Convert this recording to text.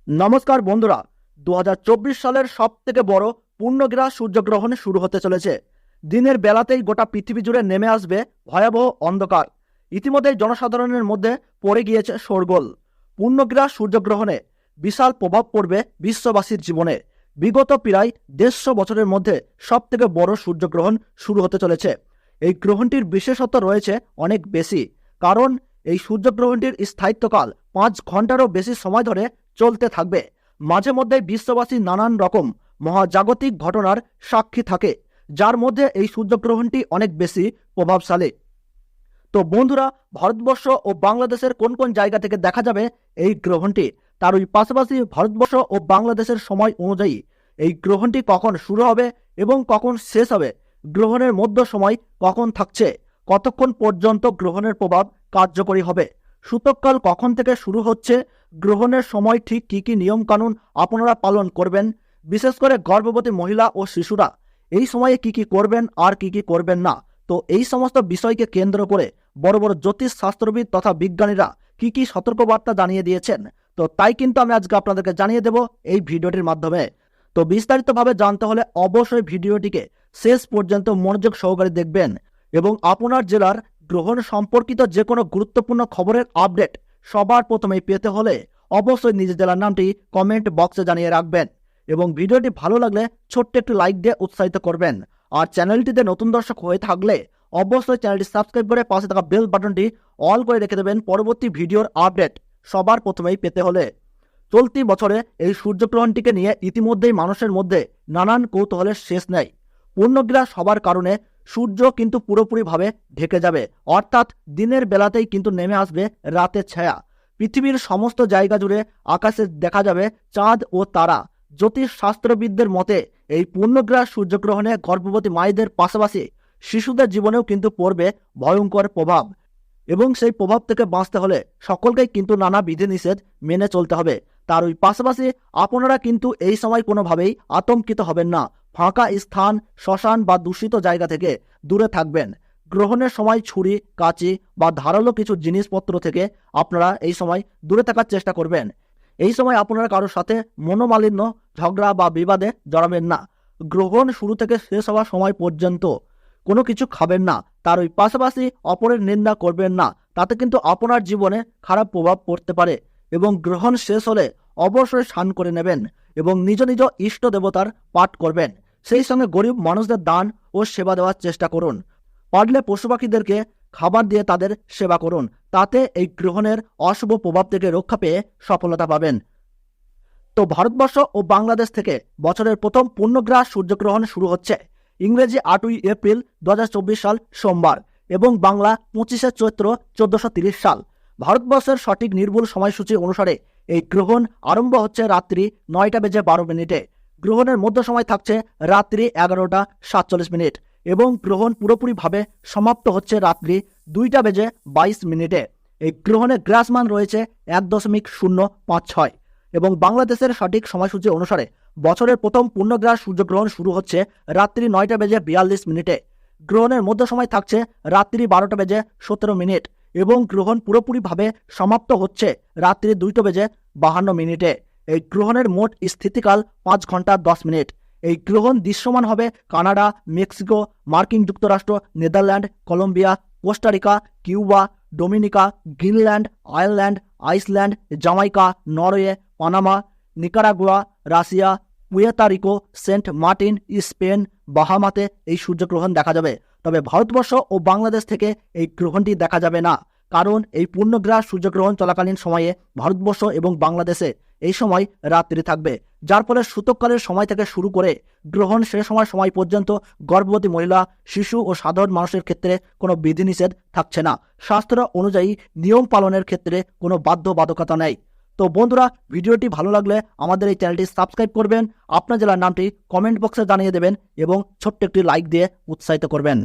নমস্কার বন্ধুরা, 2024 সালের সবথেকে বড় পূর্ণগ্রাস সূর্যগ্রহণ শুরু হতে চলেছে। দিনের বেলাতেই গোটা পৃথিবী জুড়ে নেমে আসবে ভয়াবহ অন্ধকার। ইতিমধ্যেই জনসাধারণের মধ্যে পড়ে গিয়েছে শোরগোল। পূর্ণগ্রাস সূর্যগ্রহণে বিশাল প্রভাব পড়বে বিশ্ববাসীর জীবনে। বিগত প্রায় 150 বছরের মধ্যে সবথেকে বড় সূর্যগ্রহণ শুরু হতে চলেছে। এই গ্রহণটির বিশেষত্ব রয়েছে অনেক বেশি, কারণ এই সূর্যগ্রহণটির স্থায়িত্বকাল 5 ঘন্টারও বেশি সময় ধরে চলতে থাকবে। মাঝে মধ্যে বিশ্ববাসী নানান রকম মহাজাগতিক ঘটনার সাক্ষী থাকে, যার মধ্যে এই সূর্যগ্রহণটি অনেক বেশি প্রভাবশালী। তো বন্ধুরা, ভারতবর্ষ ও বাংলাদেশের কোন কোন জায়গা থেকে দেখা যাবে এই গ্রহণটি, তার ওই পাশাপাশি ভারতবর্ষ ও বাংলাদেশের সময় অনুযায়ী এই গ্রহণটি কখন শুরু হবে এবং কখন শেষ হবে, গ্রহণের মধ্য সময় কখন থাকছে, কতক্ষণ পর্যন্ত গ্রহণের প্রভাব কার্যকরী হবে, সূতককাল কখন থেকে শুরু হচ্ছে, গ্রহণের সময় ঠিক কী কী নিয়মকানুন আপনারা পালন করবেন, বিশেষ করে গর্ভবতী মহিলা ও শিশুরা এই সময়ে কি কি করবেন আর কি কি করবেন না। তো এই সমস্ত বিষয়কে কেন্দ্র করে বড় বড় জ্যোতিষ শাস্ত্রবিদ তথা বিজ্ঞানীরা কি কি সতর্কবার্তা জানিয়ে দিয়েছেন, তো তাই কিন্তু আমি আজকে আপনাদেরকে জানিয়ে দেব এই ভিডিওটির মাধ্যমে। তো বিস্তারিতভাবে জানতে হলে অবশ্যই ভিডিওটিকে শেষ পর্যন্ত মনোযোগ সহকারে দেখবেন এবং আপনার জেলার গ্রহণ সম্পর্কিত যে কোনো গুরুত্বপূর্ণ খবরের আপডেট সবার প্রথমেই পেতে হলে অবশ্যই নিজের জেলার নামটি কমেন্ট বক্সে জানিয়ে রাখবেন এবং ভিডিওটি ভালো লাগলে ছোট্ট একটু লাইক দিয়ে উৎসাহিত করবেন। আর চ্যানেলটিতে নতুন দর্শক হয়ে থাকলে অবশ্যই চ্যানেলটি সাবস্ক্রাইব করে পাশে থাকা বেল বাটনটি অল করে রেখে দেবেন পরবর্তী ভিডিওর আপডেট সবার প্রথমেই পেতে হলে। চলতি বছরে এই সূর্যগ্রহণটিকে নিয়ে ইতিমধ্যেই মানুষের মধ্যে নানান কৌতূহলের শেষ নেই। পূর্ণগ্রাস হবার কারণে সূর্য কিন্তু পুরোপুরিভাবে ঢেকে যাবে, অর্থাৎ দিনের বেলাতেই কিন্তু নেমে আসবে রাতের ছায়া। পৃথিবীর সমস্ত জায়গা জুড়ে আকাশে দেখা যাবে চাঁদ ও তারা। জ্যোতিষ শাস্ত্রবিদদের মতে এই পূর্ণগ্রাস সূর্যগ্রহণে গর্ভবতী মায়েদের পাশাপাশি শিশুদের জীবনেও কিন্তু পড়বে ভয়ঙ্কর প্রভাব এবং সেই প্রভাব থেকে বাঁচতে হলে সকলকেই কিন্তু নানা বিধিনিষেধ মেনে চলতে হবে। তার ওই পাশাপাশি আপনারা কিন্তু এই সময় কোনোভাবেই আতঙ্কিত হবেন না। ফাঁকা স্থান, শ্মশান বা দূষিত জায়গা থেকে দূরে থাকবেন। গ্রহণের সময় ছুরি, কাঁচি বা ধারালো কিছু জিনিসপত্র থেকে আপনারা এই সময় দূরে থাকার চেষ্টা করবেন। এই সময় আপনারা কারোর সাথে মনোমালিন্য, ঝগড়া বা বিবাদে জড়াবেন না। গ্রহণ শুরু থেকে শেষ হওয়ার সময় পর্যন্ত কোনো কিছু খাবেন না। তার ওই পাশাপাশি অপরের নিন্দা করবেন না, তাতে কিন্তু আপনার জীবনে খারাপ প্রভাব পড়তে পারে। এবং গ্রহণ শেষ হলে অবশ্যই স্নান করে নেবেন এবং নিজ নিজ ইষ্ট দেবতার পাঠ করবেন। সেই সঙ্গে গরিব মানুষদের দান ও সেবা দেওয়ার চেষ্টা করুন। পারলে পশু পাখিদেরকে খাবার দিয়ে তাদের সেবা করুন, তাতে এই গ্রহণের অশুভ প্রভাব থেকে রক্ষা পেয়ে সফলতা পাবেন। তো ভারতবর্ষ ও বাংলাদেশ থেকে বছরের প্রথম পূর্ণগ্রাস সূর্যগ্রহণ শুরু হচ্ছে ইংরেজি 8ই এপ্রিল 2024 সাল সোমবার এবং বাংলা 25শে চৈত্র 1430 সাল। ভারতবর্ষের সঠিক নির্ভুল সময়সূচি অনুসারে এই গ্রহণ আরম্ভ হচ্ছে রাত্রি 9:12। গ্রহণের মধ্য সময় থাকছে রাত্রি 11:47 এবং গ্রহণ পুরোপুরিভাবে সমাপ্ত হচ্ছে রাত্রি 2:22। এই গ্রহণের গ্রাসমান রয়েছে 1.056 এবং বাংলাদেশের সঠিক সময়সূচি অনুসারে বছরের প্রথম পূর্ণগ্রাস সূর্যগ্রহণ শুরু হচ্ছে রাত্রি 9:42। গ্রহণের মধ্য সময় থাকছে রাত্রি 12:17 এবং গ্রহণ পুরোপুরিভাবে সমাপ্ত হচ্ছে রাত্রি 2:52। এই গ্রহণের মোট স্থিতিকাল 5 ঘন্টা 10 মিনিট। এই গ্রহণ দৃশ্যমান হবে কানাডা, মেক্সিকো, মার্কিন যুক্তরাষ্ট্র, Netherland, Colombia, Costa Rica, Cuba, Dominica, Greenland, Ireland, Iceland, Jamaica, Norway, Panama, Nicaragua, Russia, Puerto Saint Martin, Spain, বাহামাতে এই সূর্যগ্রহণ দেখা যাবে। তবে ভারতবর্ষ ও বাংলাদেশ থেকে এই গ্রহণটি দেখা যাবে না, কারণ এই পূর্ণগ্রাস সূর্যগ্রহণ চলাকালীন সময়ে ভারতবর্ষ এবং বাংলাদেশে এই সময় রাত্রি থাকবে, যার ফলে সূতককালের সময় থেকে শুরু করে গ্রহণ শেষ হওয়ার সময় পর্যন্ত গর্ভবতী মহিলা, শিশু ও সাধারণ মানুষের ক্ষেত্রে কোনো বিধিনিষেধ থাকছে না। শাস্ত্র অনুযায়ী নিয়ম পালনের ক্ষেত্রে কোনো বাধ্যবাধকতা নেই। তো বন্ধুরা, ভিডিওটি ভালো লাগলে আমাদের এই চ্যানেলটি সাবস্ক্রাইব করবেন, আপনার জেলার নামটি কমেন্ট বক্সে জানিয়ে দেবেন এবং ছোট্ট একটি লাইক দিয়ে উৎসাহিত করবেন।